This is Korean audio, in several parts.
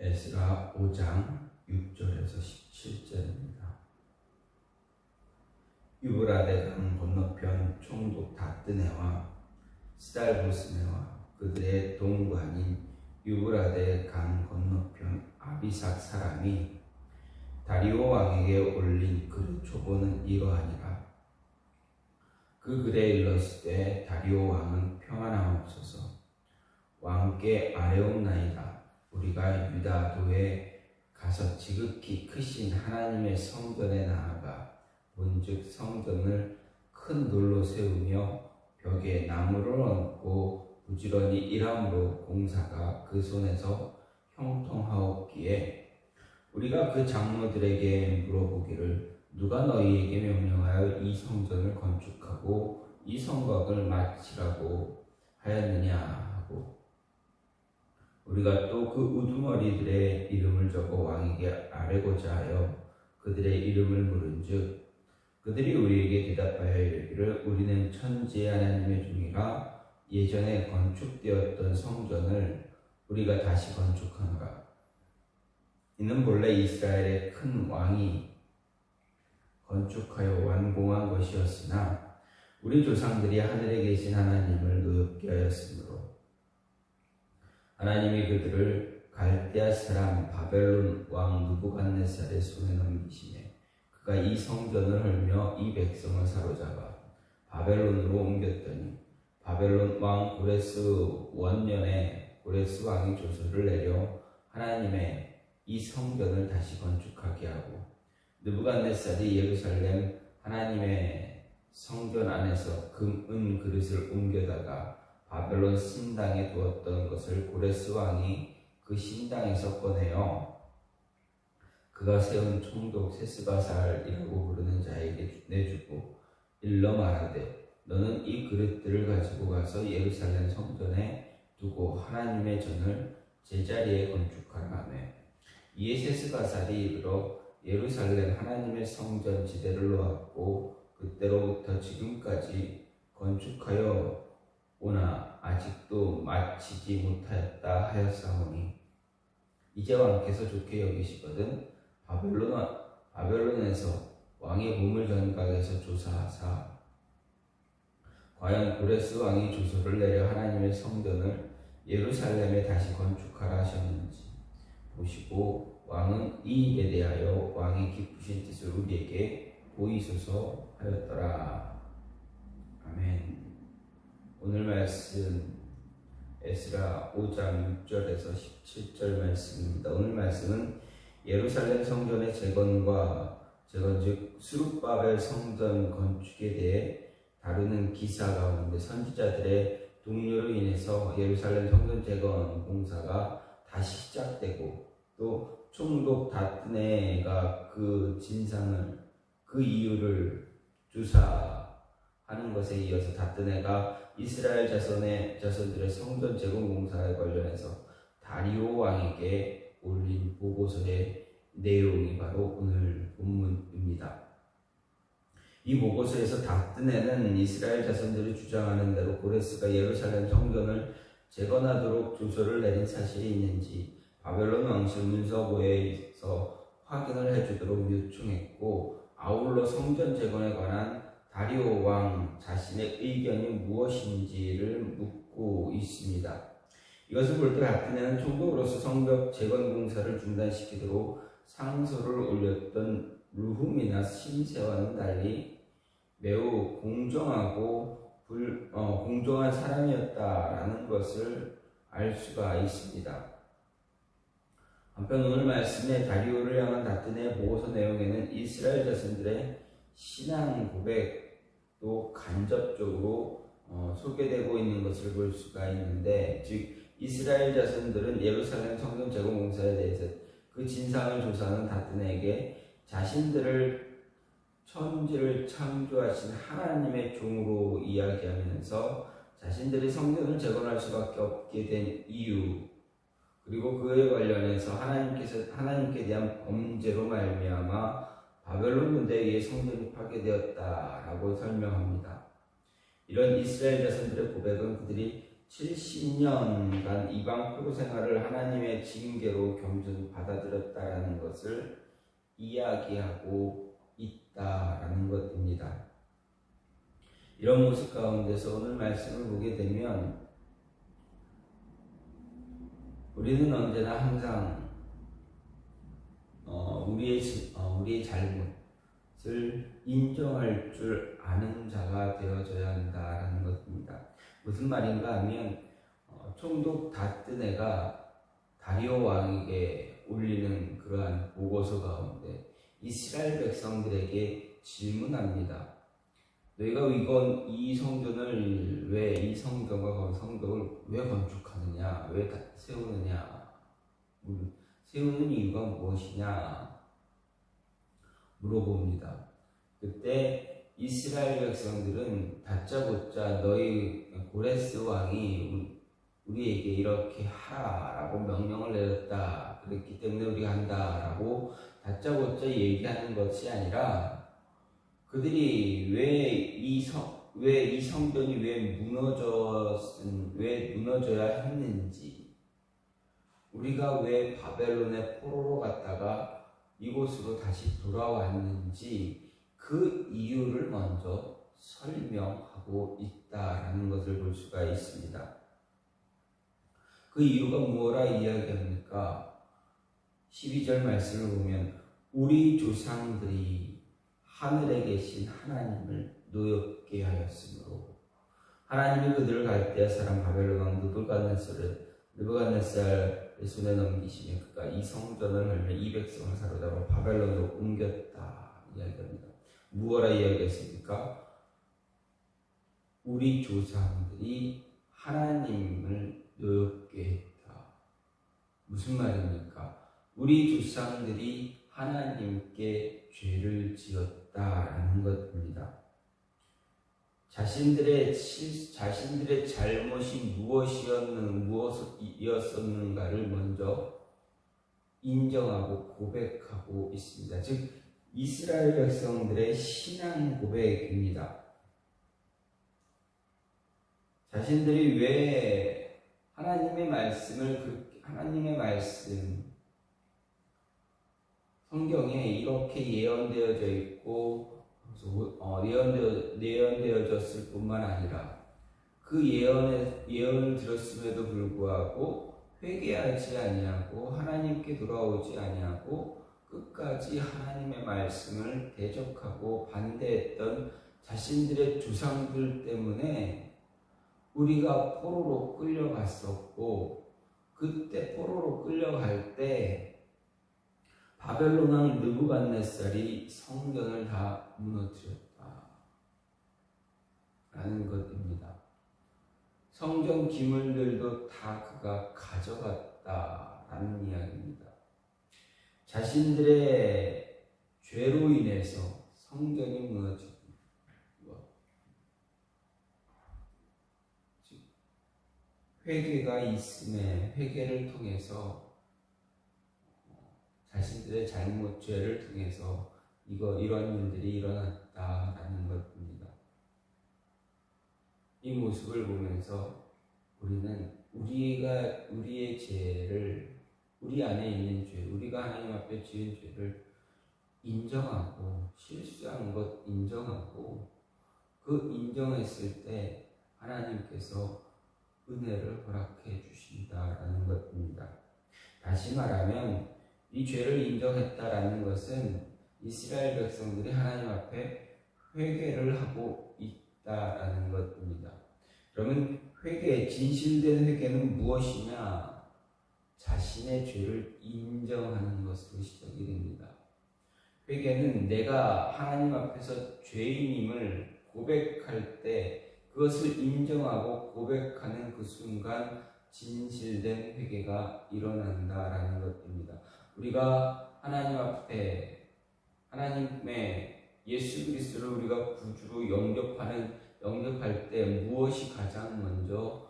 에스라 5장 6절에서 17절입니다. 유브라데 강 건너편 총독 다뜨네와 스달보스네와 그들의 동관인 유브라데 강 건너편 아비삭 사람이 다리오 왕에게 올린 글의 초보는 이러하니라. 그 글에 일렀을 다리오 왕은 평안하옵소서. 왕께 아뢰옵나이다. 우리가 유다도에 가서 지극히 크신 하나님의 성전에 나아가 본즉 성전을 큰 돌로 세우며 벽에 나무를 얹고 부지런히 일함으로 공사가 그 손에서 형통하옵기에 우리가 그 장로들에게 물어보기를 누가 너희에게 명령하여 이 성전을 건축하고 이 성곽을 마치라고 하였느냐 하고 우리가 또 그 우두머리들의 이름을 적어 왕에게 아뢰고자 하여 그들의 이름을 물은즉 그들이 우리에게 대답하여 이르기를 우리는 천지의 하나님의 종이라 예전에 건축되었던 성전을 우리가 다시 건축하노라. 이는 본래 이스라엘의 큰 왕이 건축하여 완공한 것이었으나 우리 조상들이 하늘에 계신 하나님을 노엽게 하였으므로 하나님이 그들을 갈대아 사람 바벨론 왕 느부갓네살의 손에 넘기시매 그가 이 성전을 헐며 이 백성을 사로잡아 바벨론으로 옮겼더니 바벨론 왕 고레스 원년에 고레스 왕이 조서를 내려 하나님의 이 성전을 다시 건축하게 하고 느부갓네살이 예루살렘 하나님의 성전 안에서 금, 은 그릇을 옮겨다가 바벨론 신당에 두었던 것을 고레스 왕이 그 신당에서 꺼내어 그가 세운 총독 세스바살이라고 부르는 자에게 내주고 일러 말하되 너는 이 그릇들을 가지고 가서 예루살렘 성전에 두고 하나님의 전을 제자리에 건축하라 하며 이에 세스바살이 이르러 예루살렘 하나님의 성전 지대를 놓았고 그때로부터 지금까지 건축하여 오나 아직도 마치지 못하였다 하였사오니 이제 왕께서 좋게 여기시거든 바벨론에서 왕의 보물전각에서 조사하사 과연 고레스 왕이 조서를 내려 하나님의 성전을 예루살렘에 다시 건축하라 하셨는지 보시고 왕은 이 일에 대하여 왕의 기쁘신 뜻을 우리에게 보이소서 하였더라. 아멘. 오늘 말씀 에스라 5장 6절에서 17절 말씀입니다. 오늘 말씀은 예루살렘 성전의 재건 즉 스룹바벨 성전 건축에 대해 다루는 기사 가운데 선지자들의 동료로 인해서 예루살렘 성전 재건 공사가 다시 시작되고 또 총독 다뜨네가 그 진상을 그 이유를 조사하는 것에 이어서 다뜨네가 이스라엘 자손들의 성전 재건 공사에 관련해서 다리오 왕에게 올린 보고서의 내용이 바로 오늘 본문입니다. 이 보고서에서 다뜨네는 이스라엘 자손들이 주장하는 대로 고레스가 예루살렘 성전을 재건하도록 조서를 내린 사실이 있는지 바벨론 왕실 문서고에서 확인을 해주도록 요청했고 아울러 성전 재건에 관한 다리오 왕 자신의 의견이 무엇인지를 묻고 있습니다. 이것을 볼 때 다뜨네는 총독으로서 성벽 재건 공사를 중단시키도록 상소를 올렸던 르훔이나 심세와는 달리 매우 공정한 사람이었다라는 것을 알 수가 있습니다. 한편 오늘 말씀에 다리오를 향한 다뜨네의 보고서 내용에는 이스라엘 자손들의 신앙 고백도 간접적으로 소개되고 있는 것을 볼 수가 있는데 즉 이스라엘 자손들은 예루살렘 성전 재건 공사에 대해서 그 진상을 조사하는 다뜨네에게 자신들을 천지를 창조하신 하나님의 종으로 이야기하면서 자신들이 성전을 재건할 수밖에 없게 된 이유 그리고 그에 관련해서 하나님께 대한 범죄로 말미암아 바벨론 군대에 의해 성전이 파괴되었다라고 설명합니다. 이런 이스라엘 자손들의 고백은 그들이 70년간 이방 포로 생활을 하나님의 징계로 겸손히 받아들였다라는 것을 이야기하고 있다라는 것입니다. 이런 모습 가운데서 오늘 말씀을 보게 되면 우리는 언제나 항상 우리의 잘못을 인정할 줄 아는 자가 되어져야 한다라는 것입니다. 무슨 말인가 하면 총독 다뜨네가 다리오 왕에게 올리는 그러한 보고서 가운데 이스라엘 백성들에게 질문합니다. 너희가 이 성전을 이 성전과 성벽을 왜 건축하느냐? 왜 세우느냐? 세우는 이유가 무엇이냐? 물어봅니다. 그때 이스라엘 백성들은 다짜고짜 너희 고레스 왕이 우리에게 이렇게 하라라고 명령을 내렸다. 그랬기 때문에 우리가 한다라고 다짜고짜 얘기하는 것이 아니라 그들이 왜 이 성전이 왜 무너져야 했는지, 우리가 왜 바벨론의 포로로 갔다가 이곳으로 다시 돌아왔는지 그 이유를 먼저 설명하고 있다라는 것을 볼 수가 있습니다. 그 이유가 무엇라 이야기합니까? 12절 말씀을 보면 우리 조상들이 하늘에 계신 하나님을 노엽게 하였으므로 하나님이 그들을 갈대아 사람 바벨론 왕 느부갓네살의 손에 넘기시며 그가 이 성전을 헐며 이 백성을 사로잡아 바벨론으로 옮겼다 이야기합니다. 무엇라 이야기했습니까? 우리 조상들이 하나님을 노엽게 했다. 무슨 말입니까? 우리 조상들이 하나님께 죄를 지었다라는 것입니다. 자신들의 잘못이 무엇이었는가를 먼저 인정하고 고백하고 있습니다. 즉 이스라엘 백성들의 신앙 고백입니다. 자신들이 왜 하나님의 말씀 성경에 이렇게 예언되어져 있고 예언되어졌을 뿐만 아니라 그 예언을 들었음에도 불구하고 회개하지 아니하고 하나님께 돌아오지 아니하고 끝까지 하나님의 말씀을 대적하고 반대했던 자신들의 조상들 때문에 우리가 포로로 끌려갔었고, 그때 포로로 끌려갈 때 바벨론 왕 느부갓네살이 성전을 다 무너뜨렸다 라는 것입니다. 성전 기물들도 다 그가 가져갔다 라는 이야기입니다. 자신들의 죄로 인해서 성전이 무너지고 회개가 있음에 회개를 통해서 자신들의 잘못 죄를 통해서 이런 일들이 일어났다라는 것입니다. 이 모습을 보면서 우리는 우리의 죄를, 우리 안에 있는 죄, 우리가 하나님 앞에 지은 죄를 인정하고 실수한 것 인정하고 그 인정했을 때 하나님께서 은혜를 허락해 주신다라는 것입니다. 다시 말하면 이 죄를 인정했다라는 것은 이스라엘 백성들이 하나님 앞에 회개를 하고 있다라는 것입니다. 그러면 진실된 회개는 무엇이냐? 자신의 죄를 인정하는 것으로 시작이 됩니다. 회개는 내가 하나님 앞에서 죄인임을 고백할 때 그것을 인정하고 고백하는 그 순간 진실된 회개가 일어난다라는 것입니다. 우리가 하나님 앞에 하나님의 예수 그리스도를 우리가 구주로 영접할 때 무엇이 가장 먼저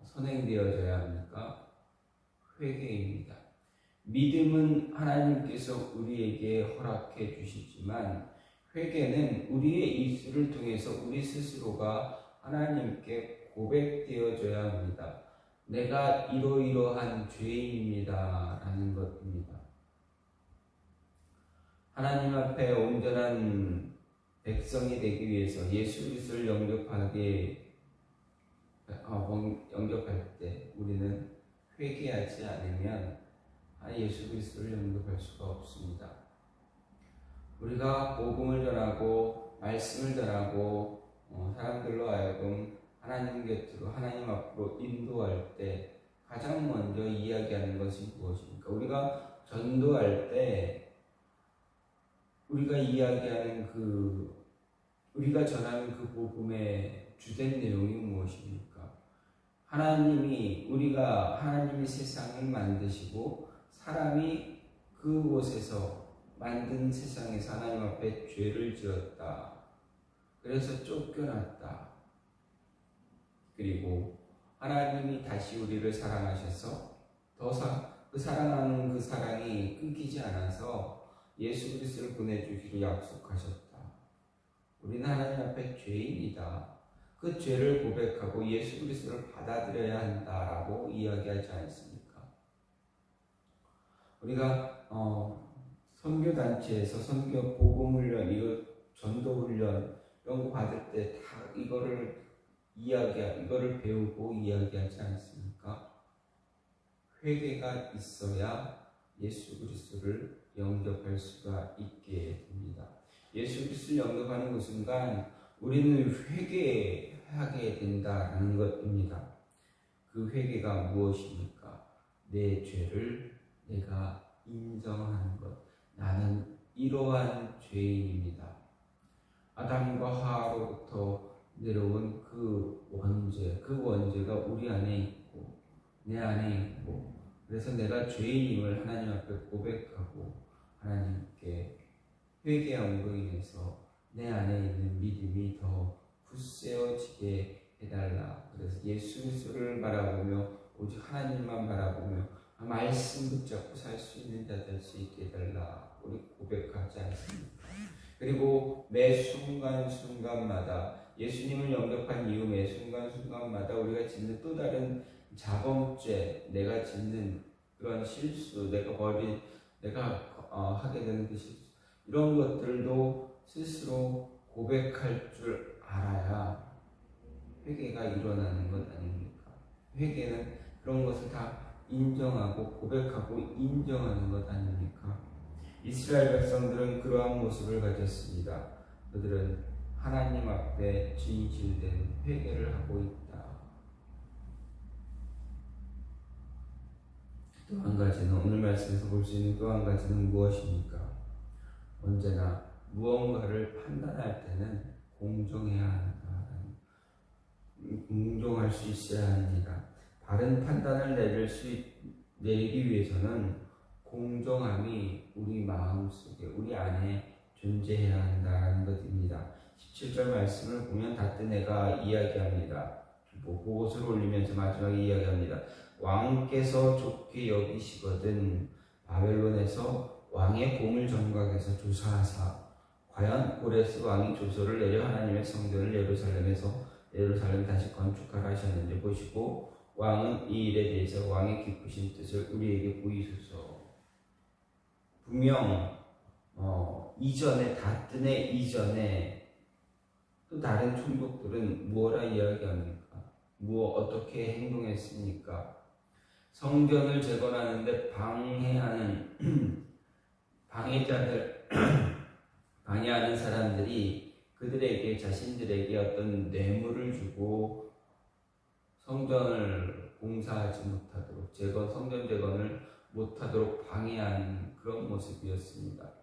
선행되어져야 합니까? 회개입니다. 믿음은 하나님께서 우리에게 허락해 주시지만 회개는 우리의 입술을 통해서 우리 스스로가 하나님께 고백되어져야 합니다. 내가 이러이러한 죄인입니다 라는 것입니다. 하나님 앞에 온전한 백성이 되기 위해서 예수 그리스도를 영접할 때 우리는 회개하지 않으면 예수 그리스도를 영접할 수가 없습니다. 우리가 복음을 전하고 말씀을 전하고 사람들로 하여금 하나님 곁으로 하나님 앞으로 인도할 때 가장 먼저 이야기하는 것이 무엇입니까? 우리가 전도할 때 우리가 이야기하는 우리가 전하는 그 복음의 주된 내용이 무엇입니까? 하나님이 세상을 만드시고 사람이 그곳에서 만든 세상에서 하나님 앞에 죄를 지었다. 그래서 쫓겨났다. 그리고 하나님이 다시 우리를 사랑하셔서 그 사랑하는 그 사랑이 끊기지 않아서 예수 그리스도를 보내주기로 약속하셨다. 우리는 하나님 앞에 죄인이다. 그 죄를 고백하고 예수 그리스도를 받아들여야 한다라고 이야기하지 않습니까? 우리가 선교단체에서 선교 복음훈련, 이거 전도훈련 이런 거 받을 때 다 이거를 배우고 이야기하지 않습니까? 회개가 있어야 예수 그리스도를 영접할 수가 있게 됩니다. 예수 그리스도를 영접하는 그 순간 우리는 회개하게 된다는 것입니다. 그 회개가 무엇입니까? 내 죄를 내가 인정하는 것. 나는 이러한 죄인입니다. 아담과 하와로부터 내려온 그 원죄가 우리 안에 있고 내 안에 있고, 그래서 내가 죄인임을 하나님 앞에 고백하고 하나님께 회개함으로 인해서 내 안에 있는 믿음이 더 굳세어지게 해달라. 그래서 예수 그리스도를 바라보며 오직 하나님만 바라보며 말씀 붙잡고 살 수 있는 자 될 수 있게 해달라. 우리 고백하지 않습니까? 그리고 매 순간순간마다 예수님을 영접한 이후 매 순간순간마다 우리가 짓는 또 다른 자범죄, 내가 짓는 그런 실수, 내가 하게 되는 그 실수, 이런 것들도 스스로 고백할 줄 알아야 회개가 일어나는 것 아닙니까? 회개는 그런 것을 다 인정하고 고백하고 인정하는 것 아닙니까? 이스라엘 백성들은 그러한 모습을 가졌습니다. 그들은 하나님 앞에 진실된 회개를 하고 있다. 또 한 가지는, 오늘 말씀에서 볼 수 있는 또 한 가지는 무엇입니까? 언제나 무언가를 판단할 때는 공정해야 한다. 공정할 수 있어야 합니다. 바른 판단을 내리기 위해서는 공정함이 우리 마음속에, 우리 안에 존재해야 한다는 것입니다. 17절 말씀을 보면 다뜨네가 이야기합니다. 보고서를 올리면서 마지막에 이야기합니다. 왕께서 좋게 여기시거든 바벨론에서 왕의 공을 정각해서 조사하사 과연 고레스 왕이 조서를 내려 하나님의 성전을 예루살렘 다시 건축하라 하셨는지 보시고 왕은 이 일에 대해서 왕의 기쁘신 뜻을 우리에게 보이소서. 분명 이전에 다뜨네 이전에 또 다른 총독들은 무엇라 이야기합니까? 어떻게 행동했습니까? 성전을 재건하는데 방해하는 사람들이 그들에게 자신들에게 어떤 뇌물을 주고 성전을 공사하지 못하도록 성전 재건을 못하도록 방해하는 그런 모습이었습니다.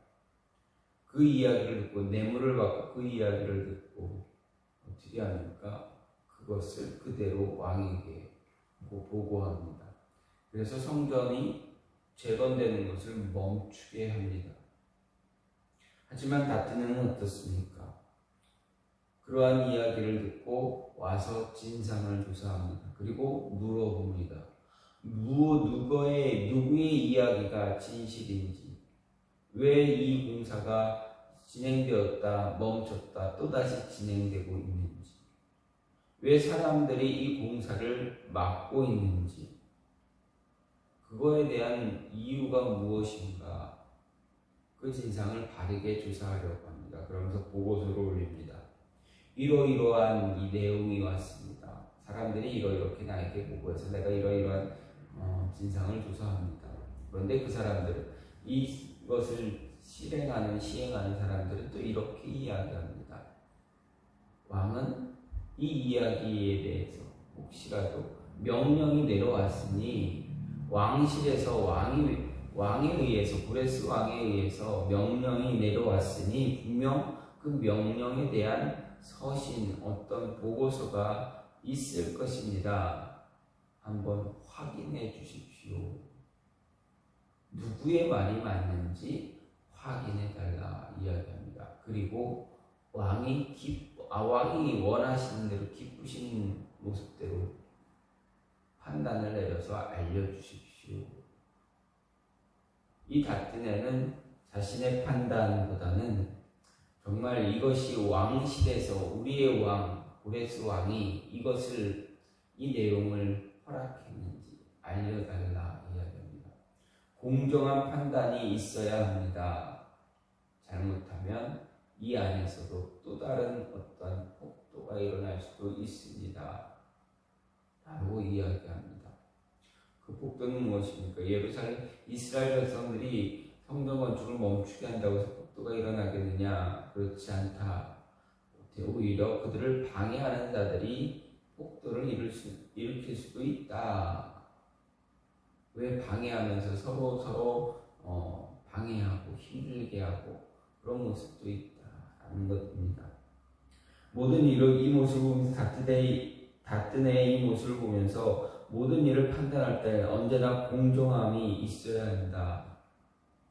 그 이야기를 듣고 뇌물을 받고 그 이야기를 듣고 어떻게 합니까? 그것을 그대로 왕에게 보고합니다. 그래서 성전이 재건되는 것을 멈추게 합니다. 하지만 다트는 어떻습니까? 그러한 이야기를 듣고 와서 진상을 조사합니다. 그리고 물어봅니다. 누구의 이야기가 진실인지, 왜 이 공사가 진행되었다 멈췄다 또다시 진행되고 있는지, 왜 사람들이 이 공사를 막고 있는지, 그거에 대한 이유가 무엇인가, 그 진상을 바르게 조사하려고 합니다. 그러면서 보고서를 올립니다. 이러이러한 이 내용이 왔습니다. 사람들이 이렇게 나에게 보고해서 내가 이러이러한 진상을 조사합니다. 그런데 그 사람들은 이것을 시행하는 사람들은 또 이렇게 이야기합니다. 왕은 이 이야기에 대해서 혹시라도 명령이 내려왔으니 왕실에서 왕에 의해서 브레스 왕에 의해서 명령이 내려왔으니 분명 그 명령에 대한 서신 어떤 보고서가 있을 것입니다. 한번 확인해 주십시오. 누구의 말이 맞는지 확인해 달라 이야기합니다. 그리고 왕이 원하시는 대로 기쁘신 모습대로 판단을 내려서 알려주십시오. 이 다뜨네는 자신의 판단보다는 정말 이것이 왕실에서 우리의 왕 고레스 왕이 이 내용을 허락했는지 알려달라 이야기합니다. 공정한 판단이 있어야 합니다. 잘못하면 이 안에서도 또 다른 어떤 폭도가 일어날 수도 있습니다. 라고 이야기합니다. 그 폭도는 무엇입니까? 이스라엘 백성들이 성전 건축을 멈추게 한다고 해서 폭도가 일어나겠느냐? 그렇지 않다. 오히려 그들을 방해하는 자들이 폭도를 일으킬 수도 있다. 왜 방해하면서 서로 방해하고 힘들게 하고 그런 모습도 있다라는 것입니다. 모든 일을 이 모습을 보면서 다뜨네의 이 모습을 보면서 모든 일을 판단할 때 언제나 공정함이 있어야 한다.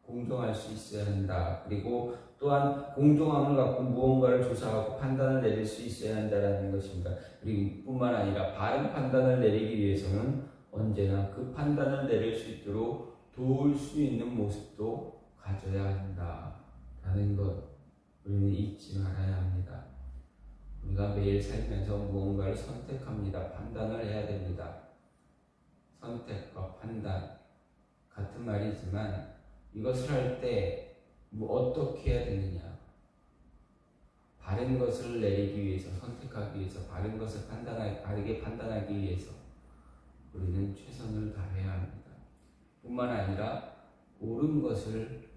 공정할 수 있어야 한다. 그리고 또한 공정함을 갖고 무언가를 조사하고 판단을 내릴 수 있어야 한다는 것입니다. 그리고 뿐만 아니라 바른 판단을 내리기 위해서는 언제나 그 판단을 내릴 수 있도록 도울 수 있는 모습도 가져야 한다라는 것 우리는 잊지 말아야 합니다. 우리가 매일 살면서 무언가를 선택합니다. 판단을 해야 됩니다. 선택과 판단 같은 말이지만 이것을 할 때 어떻게 해야 되느냐? 바른 것을 내리기 위해서, 선택하기 위해서, 바른 것을 바르게 판단하기 위해서 우리는 최선을 다해야 합니다. 뿐만 아니라 옳은 것을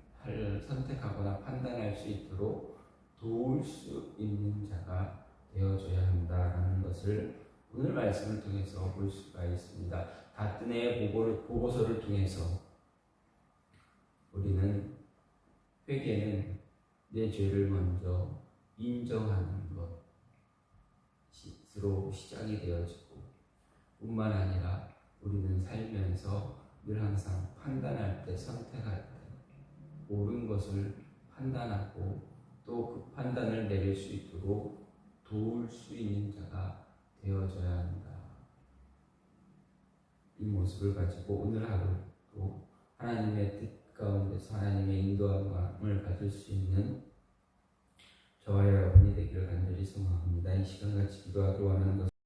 선택하거나 판단할 수 있도록 도울 수 있는 자가 되어줘야 한다라는 것을 오늘 말씀을 통해서 볼 수가 있습니다. 다뜨네의 보고서를 통해서 우리는 회개는 내 죄를 먼저 인정하는 것으로 시작이 되어지고 뿐만 아니라 우리는 살면서 늘 항상 판단할 때, 선택할 때 옳은 것을 판단하고 또 그 판단을 내릴 수 있도록 도울 수 있는 자가 되어져야 한다. 이 모습을 가지고 오늘 하루도 하나님의 뜻 가운데서 하나님의 인도함을 가질 수 있는 저와 여러분이 되기를 간절히 소망합니다. 이 시간 같이 기도하기 원하는 것